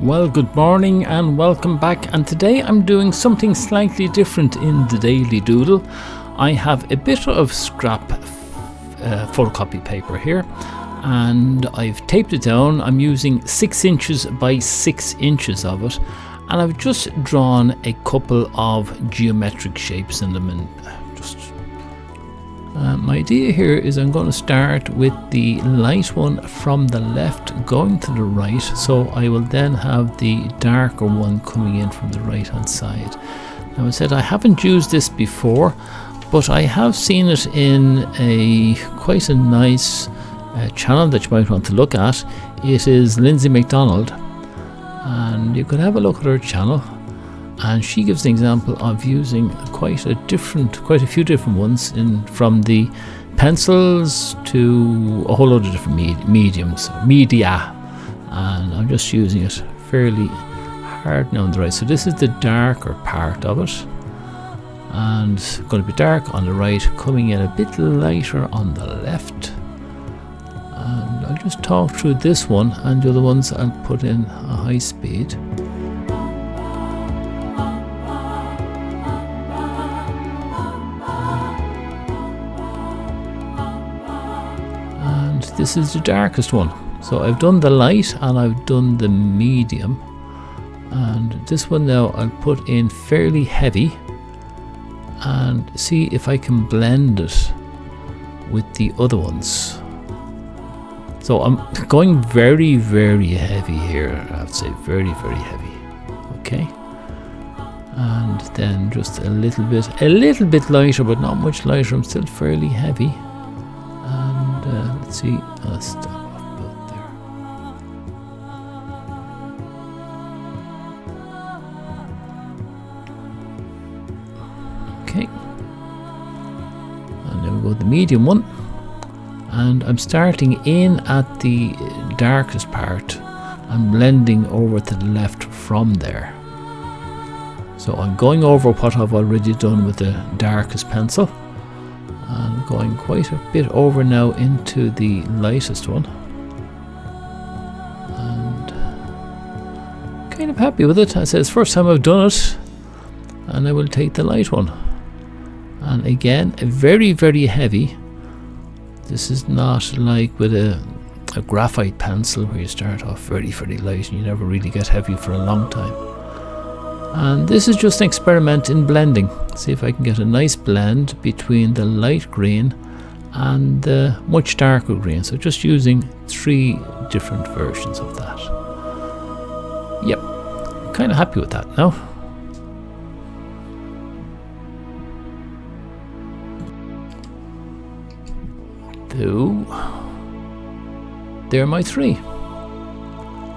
Well, good morning and welcome back, and today I'm doing something slightly different in the daily doodle. I have a bit of scrap photocopy paper here and I've taped it down. I'm using 6 inches by 6 inches of it, and I've just drawn a couple of geometric shapes in them. And my idea here is I'm going to start with the light one from the left going to the right, so I will then have the darker one coming in from the right hand side. Now, I said I haven't used this before, but I have seen it in quite a nice channel that you might want to look at. It is Lindsay McDonald, and you could have a look at her channel, and she gives an example of using quite a few different ones, from the pencils to a whole load of different media, and I'm just using it fairly hard now on the right. So this is the darker part of it, and it's going to be dark on the right, coming in a bit lighter on the left. And I'll just talk through this one, and the other ones I'll put in a high speed. And this is the darkest one. So I've done the light and I've done the medium, and this one now I'll put in fairly heavy and see if I can blend it with the other ones. So I'm going very, very heavy here. I would say very, very heavy. Okay. And then just a little bit lighter, but not much lighter. I'm still fairly heavy. And let's see. I'll stop about there. Okay. And then we go with the medium one. And I'm starting in at the darkest part. I'm blending over to the left from there. So I'm going over what I've already done with the darkest pencil, and going quite a bit over now into the lightest one. And kind of happy with it. I say it's the first time I've done it, and I will take the light one. And again, a very, very heavy. This is not like with a graphite pencil where you start off very, very light and you never really get heavy for a long time. And this is just an experiment in blending. See if I can get a nice blend between the light green and the much darker green. So just using 3 different versions of that. Yep, kind of happy with that now. So there are my 3,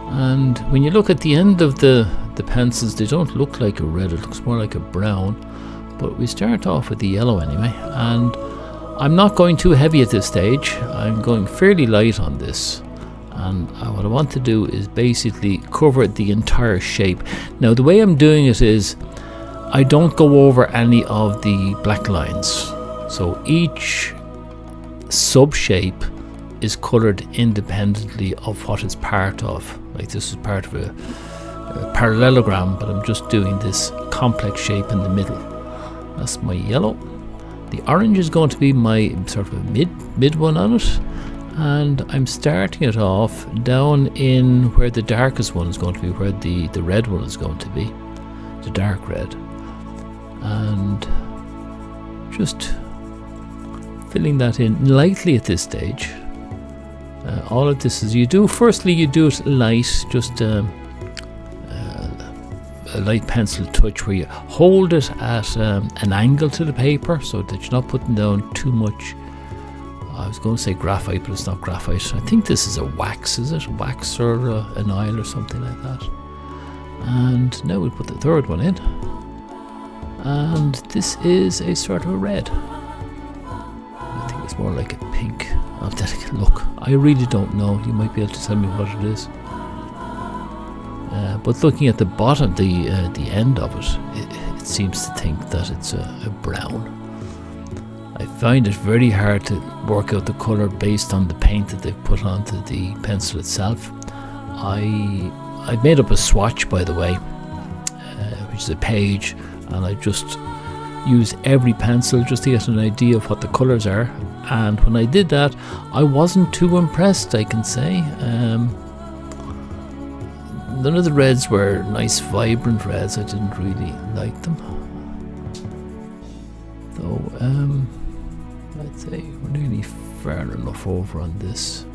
and when you look at the end of the pencils, they don't look like a red, it looks more like a brown, but we start off with the yellow anyway. And I'm not going too heavy at this stage, I'm going fairly light on this, and what I want to do is basically cover the entire shape. Now the way I'm doing it is I don't go over any of the black lines, so each sub shape is colored independently of what it's part of. Like this is part of a parallelogram, but I'm just doing this complex shape in the middle. That's my yellow. The orange is going to be my sort of a mid one on it, and I'm starting it off down in where the darkest one is going to be, where the red one is going to be, the dark red, and just filling that in lightly at this stage. All of this is firstly you do it light, just a light pencil touch where you hold it at an angle to the paper so that you're not putting down too much. I was going to say graphite, but it's not graphite. I think this is a wax, is it? Wax or an oil or something like that. And now we'll put the third one in. And this is a sort of a red. I think it's more like a pink. I'll take a look. I really don't know. You might be able to tell me what it is. But looking at the bottom, the end of it, it seems to think that it's a brown. I find it very hard to work out the colour based on the paint that they've put onto the pencil itself. I I've made up a swatch, by the way, which is a page, and I just use every pencil just to get an idea of what the colours are. And when I did that, I wasn't too impressed, I can say. None of the reds were nice vibrant reds. I didn't really like them, though. I'd say we're nearly far enough over on this.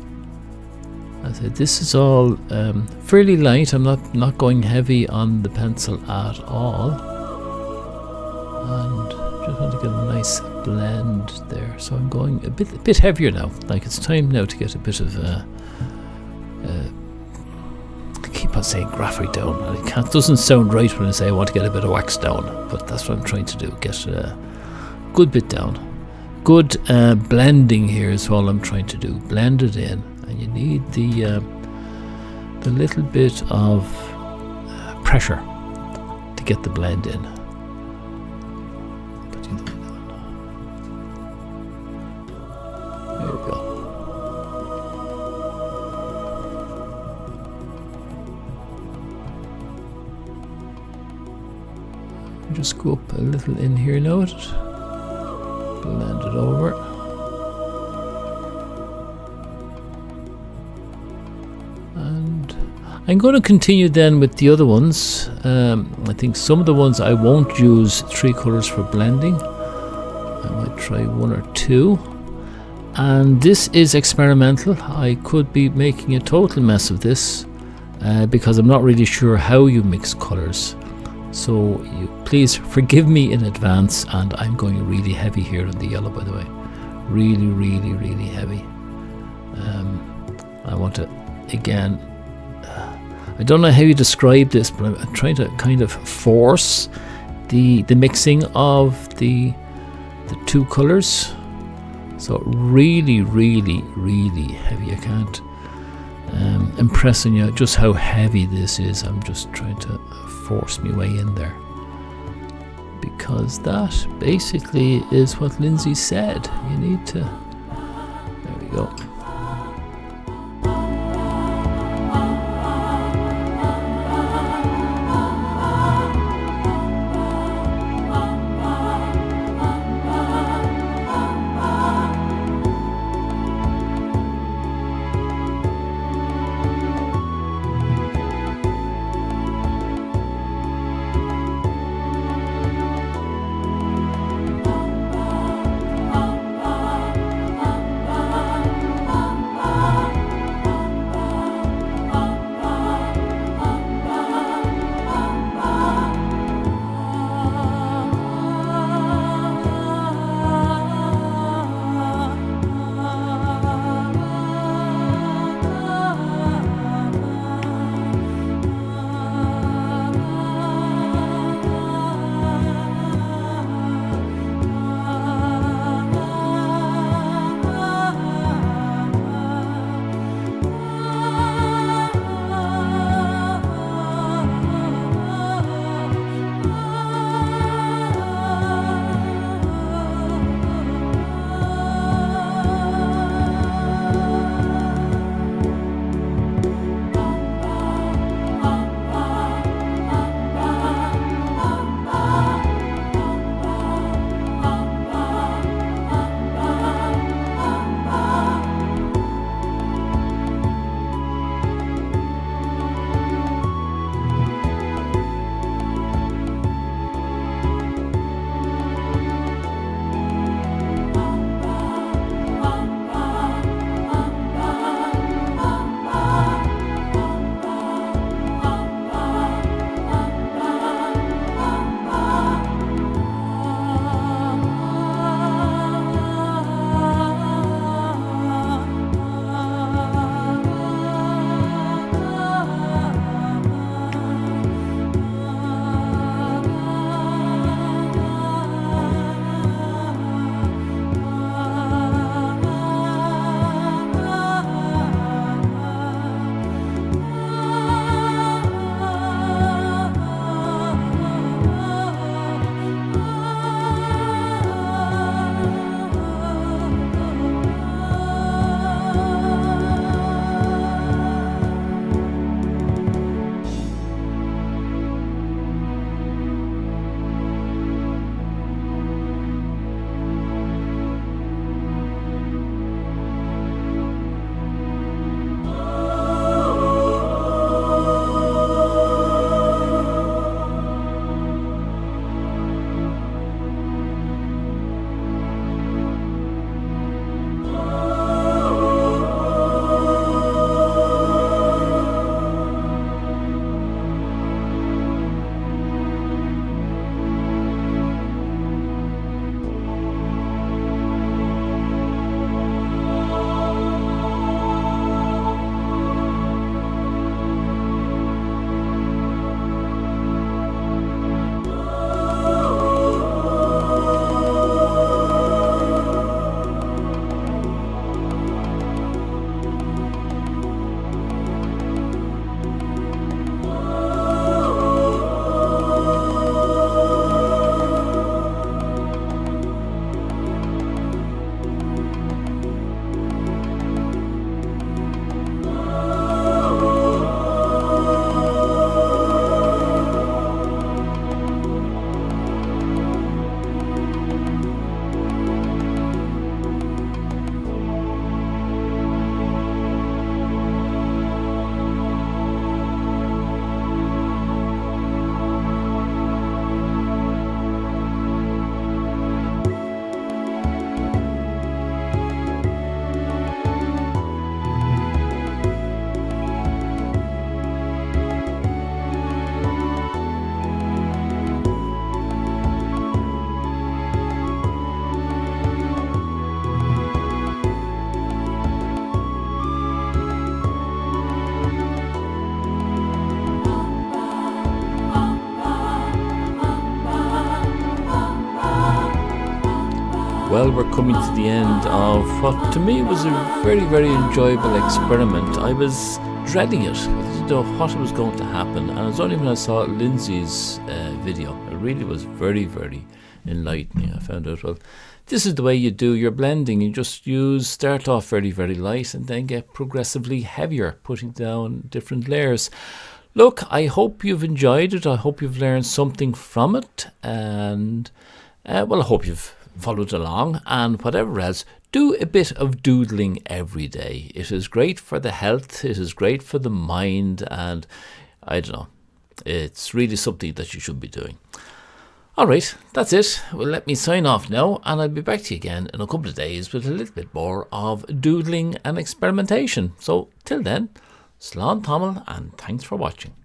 I said this is all fairly light. I'm not going heavy on the pencil at all, and just want to get a nice blend there. So I'm going a bit heavier now. Like, it's time now to get a bit of I keep on saying graphite down, and it doesn't sound right when I say I want to get a bit of wax down, but that's what I'm trying to do. Get a good bit down. Good blending here is all I'm trying to do. Blend it in, and you need the little bit of pressure to get the blend in. There we go. Just go up a little in here now. Blend it over. And I'm going to continue then with the other ones. I think some of the ones I won't use 3 colours for blending. I might try 1 or 2. And this is experimental. I could be making a total mess of this because I'm not really sure how you mix colours. So please forgive me in advance, and I'm going really heavy here on the yellow, by the way. Really, really, really heavy. I want to, again, I don't know how you describe this, but I'm trying to kind of force the mixing of the 2 colours. So really, really, really heavy. I can't impress on you just how heavy this is. I'm just trying to force my way in there, because that basically is what Lindsay said. You need to, there we go. well, we're coming to the end of what to me was a very, very enjoyable experiment. I was dreading it. I didn't know what was going to happen, and it was only when I saw Lindsay's video. It really was very, very enlightening. I found out, well, this is the way you do your blending. You just start off very, very light and then get progressively heavier, putting down different layers. Look, I hope you've enjoyed it. I hope you've learned something from it, and well, I hope you've followed along, and whatever else, do a bit of doodling every day. It is great for the health, it is great for the mind, and I don't know, it's really something that you should be doing. Alright, that's it. Well, let me sign off now, and I'll be back to you again in a couple of days with a little bit more of doodling and experimentation. So till then, slán tamil, and thanks for watching.